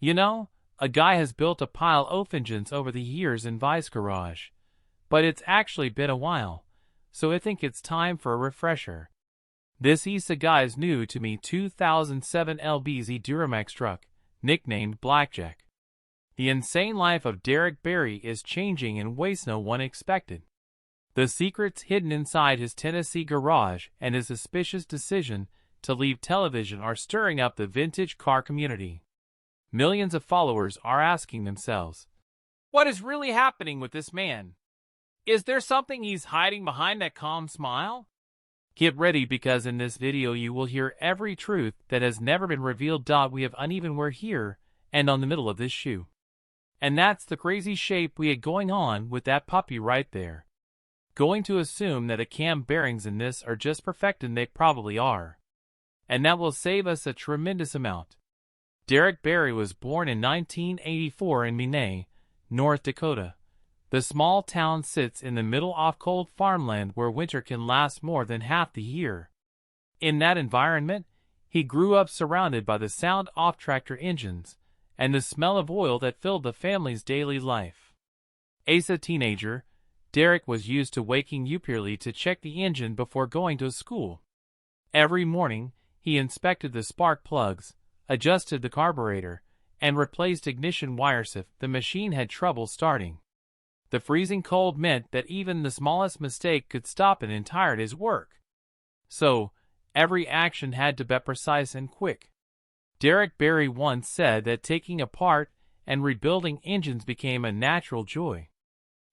You know, a guy has built a pile of engines over the years in Vice Garage, but it's actually been a while, so I think it's time for a refresher. This is the guy's new to me 2007 LBZ Duramax truck, nicknamed Blackjack. The insane life of Derek Bieri is changing in ways no one expected. The secrets hidden inside his Tennessee garage and his suspicious decision to leave television are stirring up the vintage car community. Millions of followers are asking themselves, what is really happening with this man? Is there something he's hiding behind that calm smile? Get ready, because in this video you will hear every truth that has never been revealed. We have uneven wear here and on the middle of this shoe. And that's the crazy shape we had going on with that puppy right there. Going to assume that the cam bearings in this are just perfected, they probably are. And that will save us a tremendous amount. Derek Bieri was born in 1984 in Minay, North Dakota. The small town sits in the middle of cold farmland where winter can last more than half the year. In that environment, he grew up surrounded by the sound of tractor engines and the smell of oil that filled the family's daily life. As a teenager, Derek was used to waking up early to check the engine before going to school. Every morning, he inspected the spark plugs, adjusted the carburetor, and replaced ignition wires if the machine had trouble starting. The freezing cold meant that even the smallest mistake could stop an entire day's work. So, every action had to be precise and quick. Derek Bieri once said that taking apart and rebuilding engines became a natural joy.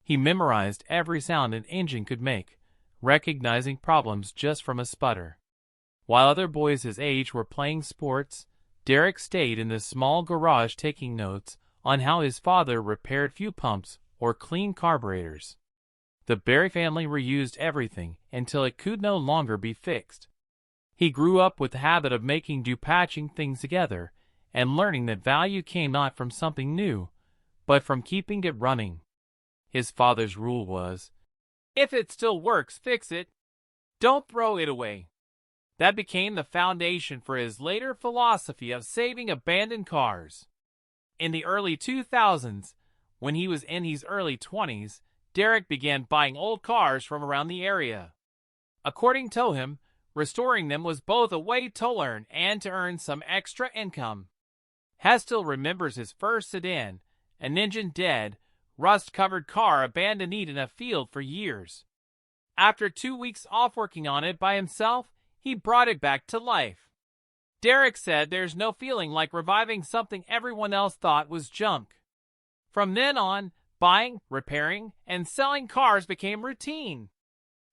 He memorized every sound an engine could make, recognizing problems just from a sputter. While other boys his age were playing sports, Derek stayed in the small garage taking notes on how his father repaired fuel pumps or cleaned carburetors. The Bieri family reused everything until it could no longer be fixed. He grew up with the habit of making do, patching things together, and learning that value came not from something new, but from keeping it running. His father's rule was, if it still works, fix it. Don't throw it away. That became the foundation for his later philosophy of saving abandoned cars. In the early 2000s, when he was in his early 20s, Derek began buying old cars from around the area. According to him, restoring them was both a way to learn and to earn some extra income. Hastel remembers his first sedan, an engine dead, rust-covered car abandoned in a field for years. After 2 weeks off working on it by himself, he brought it back to life. Derek said there's no feeling like reviving something everyone else thought was junk. From then on, buying, repairing, and selling cars became routine.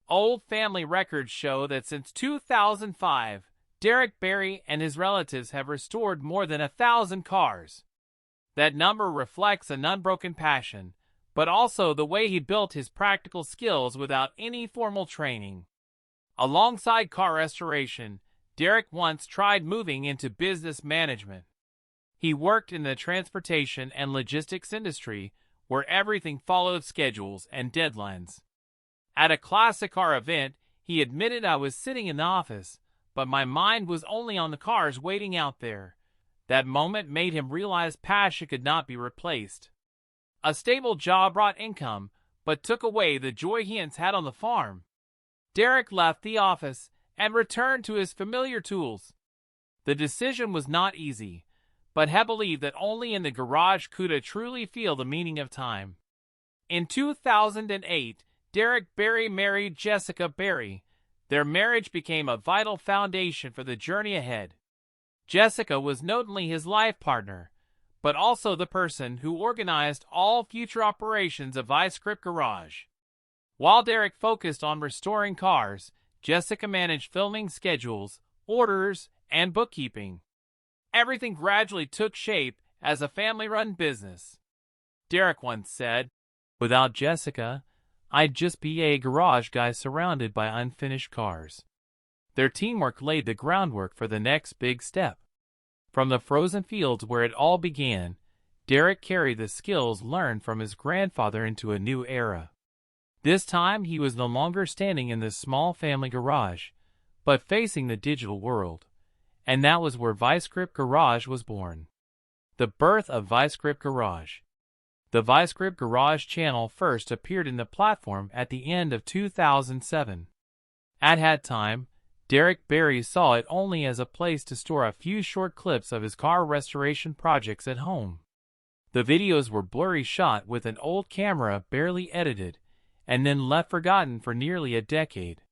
Old family records show that since 2005, Derek Bieri and his relatives have restored more than 1,000 cars. That number reflects an unbroken passion, but also the way he built his practical skills without any formal training. Alongside car restoration, Derek once tried moving into business management. He worked in the transportation and logistics industry, where everything followed schedules and deadlines. At a classic car event, he admitted, I was sitting in the office, but my mind was only on the cars waiting out there. That moment made him realize passion could not be replaced. A stable job brought income, but took away the joy he once had on the farm. Derek left the office and returned to his familiar tools. The decision was not easy, but he believed that only in the garage could he truly feel the meaning of time. In 2008, Derek Bieri married Jessica Bieri. Their marriage became a vital foundation for the journey ahead. Jessica was not only his life partner, but also the person who organized all future operations of iScript Garage. While Derek focused on restoring cars, Jessica managed filming schedules, orders, and bookkeeping. Everything gradually took shape as a family-run business. Derek once said, without Jessica, I'd just be a garage guy surrounded by unfinished cars. Their teamwork laid the groundwork for the next big step. From the frozen fields where it all began, Derek carried the skills learned from his grandfather into a new era. This time he was no longer standing in the small family garage, but facing the digital world. And that was where ViceScript Garage was born. The birth of ViceGrip Garage. The ViceGrip Garage channel first appeared in the platform at the end of 2007. At that time, Derek Bieri saw it only as a place to store a few short clips of his car restoration projects at home. The videos were blurry, shot with an old camera, barely edited, and then left forgotten for nearly a decade.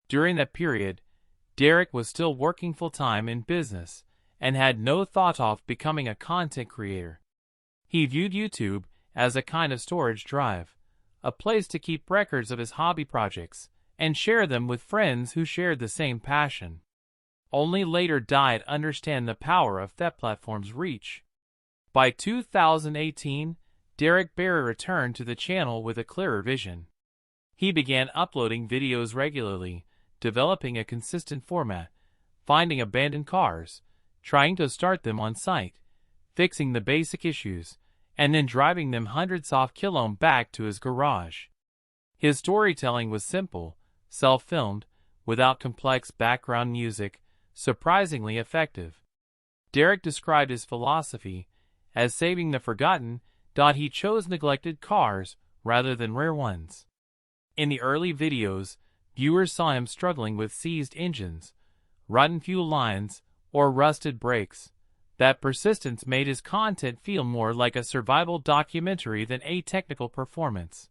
During that period, Derek was still working full-time in business and had no thought of becoming a content creator. He viewed YouTube as a kind of storage drive, a place to keep records of his hobby projects and share them with friends who shared the same passion. Only later did understand the power of that platform's reach. By 2018, Derek Bieri returned to the channel with a clearer vision. He began uploading videos regularly, developing a consistent format, finding abandoned cars, trying to start them on site, fixing the basic issues, and then driving them hundreds of kilometers back to his garage. His storytelling was simple, self-filmed, without complex background music, surprisingly effective. Derek described his philosophy as saving the forgotten. He chose neglected cars rather than rare ones. In the early videos, viewers saw him struggling with seized engines, rotten fuel lines, or rusted brakes. That persistence made his content feel more like a survival documentary than a technical performance.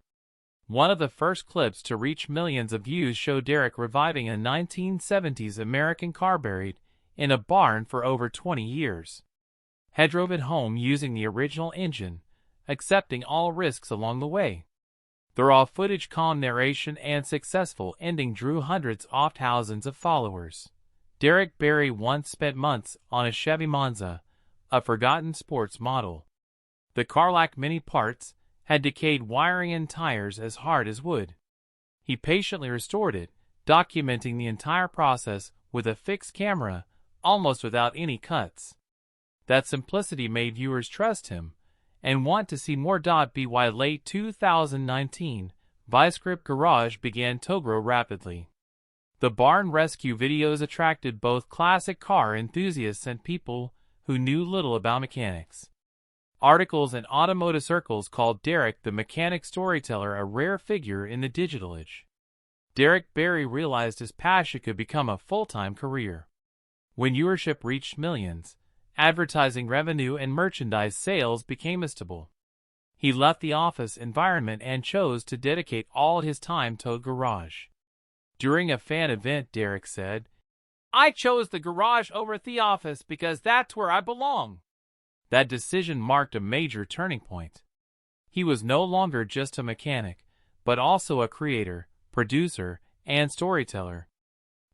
One of the first clips to reach millions of views showed Derek reviving a 1970s American car buried in a barn for over 20 years. He drove it home using the original engine, accepting all risks along the way. The raw footage, calm narration, and successful ending drew hundreds of thousands of followers. Derek Bieri once spent months on a Chevy Monza, a forgotten sports model. The car lacked many parts, had decayed wiring and tires as hard as wood. He patiently restored it, documenting the entire process with a fixed camera, almost without any cuts. That simplicity made viewers trust him and want to see more. By late 2019, ViceGrip Garage began to grow rapidly. The barn rescue videos attracted both classic car enthusiasts and people who knew little about mechanics. Articles in automotive circles called Derek the mechanic storyteller a rare figure in the digital age. Derek Bieri realized his passion could become a full-time career. When viewership reached millions, advertising revenue and merchandise sales became stable. He left the office environment and chose to dedicate all his time to garage. During a fan event, Derek said, "I chose the garage over the office because that's where I belong." That decision marked a major turning point. He was no longer just a mechanic, but also a creator, producer, and storyteller.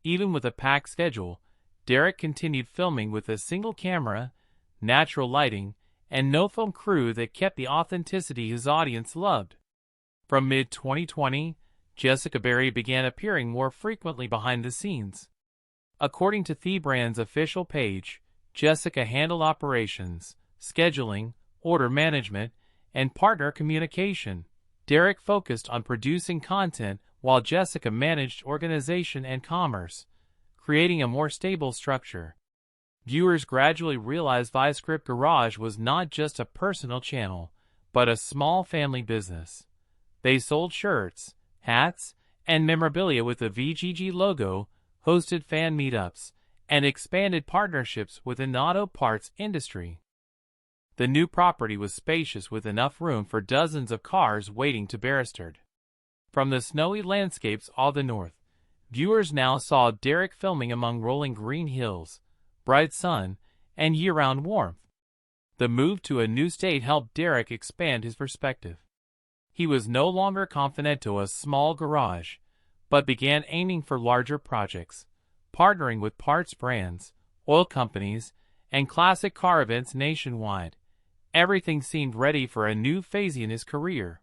Even with a packed schedule, Derek continued filming with a single camera, natural lighting, and no-film crew that kept the authenticity his audience loved. From mid-2020, Jessica Bieri began appearing more frequently behind the scenes. According to the brand's official page, Jessica handled operations, scheduling, order management, and partner communication. Derek focused on producing content while Jessica managed organization and commerce, creating a more stable structure. Viewers gradually realized ViceGrip Garage was not just a personal channel, but a small family business. They sold shirts, hats, and memorabilia with the VGG logo, hosted fan meetups, and expanded partnerships within the auto parts industry. The new property was spacious with enough room for dozens of cars waiting to be restored. From the snowy landscapes of the north, viewers now saw Derek filming among rolling green hills, bright sun, and year-round warmth. The move to a new state helped Derek expand his perspective. He was no longer confined to a small garage, but began aiming for larger projects, partnering with parts brands, oil companies, and classic car events nationwide. Everything seemed ready for a new phase in his career.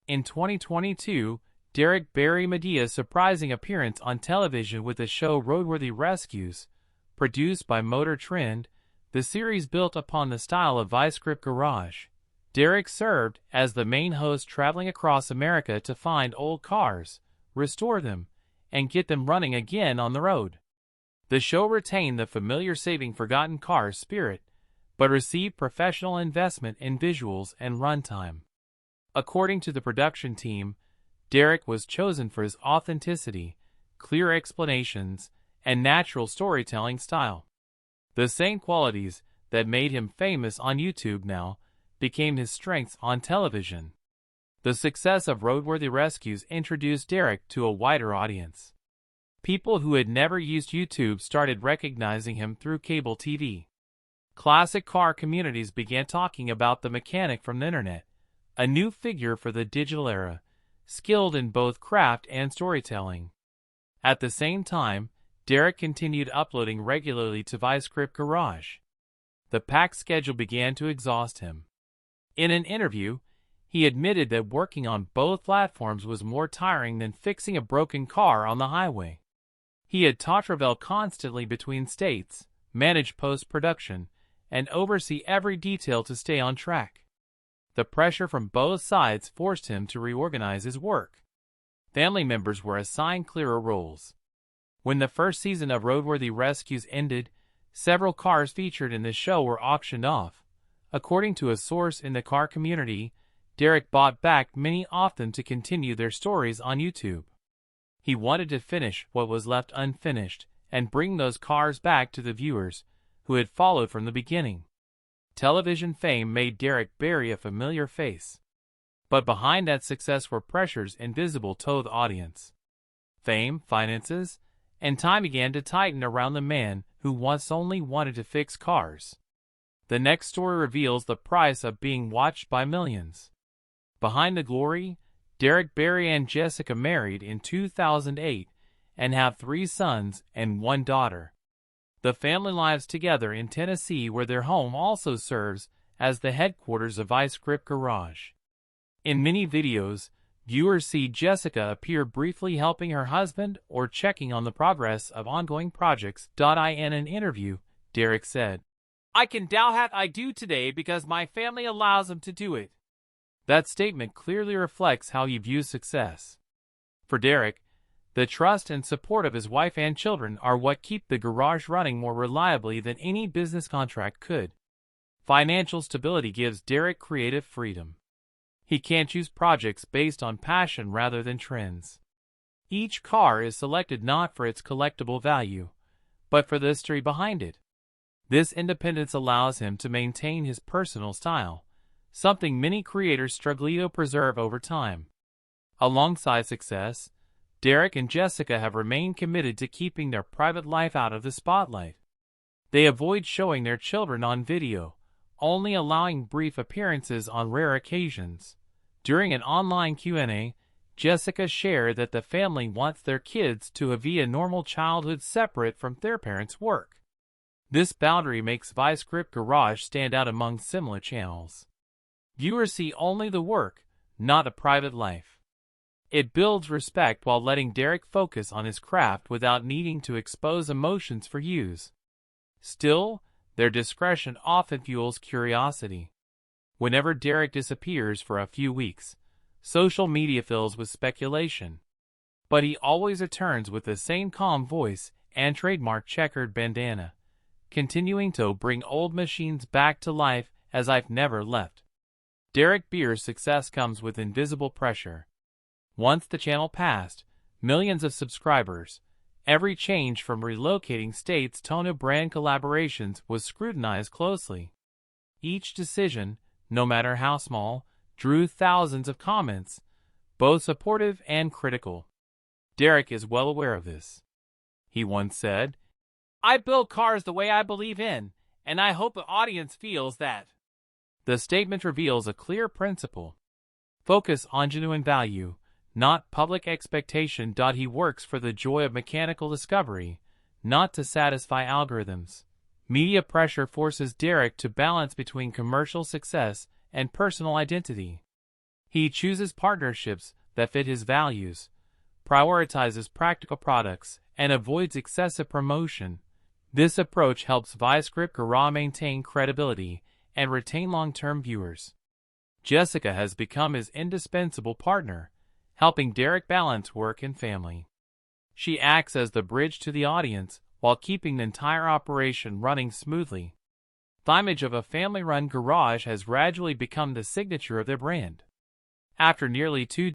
In 2022, Derek Bieri made a surprising appearance on television with the show Roadworthy Rescues. Produced by Motor Trend, the series built upon the style of ViceGrip Garage. Derek served as the main host, traveling across America to find old cars, restore them, and get them running again on the road. The show retained the familiar saving forgotten cars spirit, but received professional investment in visuals and runtime. According to the production team, Derek was chosen for his authenticity, clear explanations, and natural storytelling style. The same qualities that made him famous on YouTube now became his strengths on television. The success of Roadworthy Rescues introduced Derek to a wider audience. People who had never used YouTube started recognizing him through cable TV. Classic car communities began talking about the mechanic from the internet, a new figure for the digital era, skilled in both craft and storytelling. At the same time, Derek continued uploading regularly to ViceScript Garage. The packed schedule began to exhaust him. In an interview, he admitted that working on both platforms was more tiring than fixing a broken car on the highway. He had to travel constantly between states, manage post-production, and oversee every detail to stay on track. The pressure from both sides forced him to reorganize his work. Family members were assigned clearer roles. When the first season of Roadworthy Rescues ended, several cars featured in the show were auctioned off. According to a source in the car community, Derek bought back many of them to continue their stories on YouTube. He wanted to finish what was left unfinished and bring those cars back to the viewers who had followed from the beginning. Television fame made Derek Bieri a familiar face. But behind that success were pressures invisible to the audience. Fame, finances, and time began to tighten around the man who once only wanted to fix cars. The next story reveals the price of being watched by millions. Behind the glory, Derek Bieri and Jessica married in 2008 and have 3 sons and 1 daughter. The family lives together in Tennessee, where their home also serves as the headquarters of ViceScript Garage. In many videos, viewers see Jessica appear briefly helping her husband or checking on the progress of ongoing projects. In an interview, Derek said, "I can do what I do today because my family allows them to do it." That statement clearly reflects how he views success. For Derek, the trust and support of his wife and children are what keep the garage running more reliably than any business contract could. Financial stability gives Derek creative freedom. He can choose projects based on passion rather than trends. Each car is selected not for its collectible value, but for the history behind it. This independence allows him to maintain his personal style, something many creators struggle to preserve over time. Alongside success, Derek and Jessica have remained committed to keeping their private life out of the spotlight. They avoid showing their children on video, only allowing brief appearances on rare occasions. During an online Q&A, Jessica shared that the family wants their kids to have a normal childhood separate from their parents' work. This boundary makes ViceScript Garage stand out among similar channels. Viewers see only the work, not a private life. It builds respect while letting Derek focus on his craft without needing to expose emotions for views. Still, their discretion often fuels curiosity. Whenever Derek disappears for a few weeks, social media fills with speculation. But he always returns with the same calm voice and trademark checkered bandana, continuing to bring old machines back to life as I've never left. Derek Bieri's success comes with invisible pressure. Once the channel passed, millions of subscribers, every change from relocating states to brand collaborations was scrutinized closely. Each decision, no matter how small, drew thousands of comments, both supportive and critical. Derek is well aware of this. He once said, "I build cars the way I believe in, and I hope the audience feels that." The statement reveals a clear principle. Focus on genuine value, not public expectation. He works for the joy of mechanical discovery, not to satisfy algorithms. Media pressure forces Derek to balance between commercial success and personal identity. He chooses partnerships that fit his values, prioritizes practical products, and avoids excessive promotion. This approach helps ViceScript Garage maintain credibility and retain long-term viewers. Jessica has become his indispensable partner, helping Derek balance work and family. She acts as the bridge to the audience while keeping the entire operation running smoothly. The image of a family-run garage has gradually become the signature of their brand. After nearly 2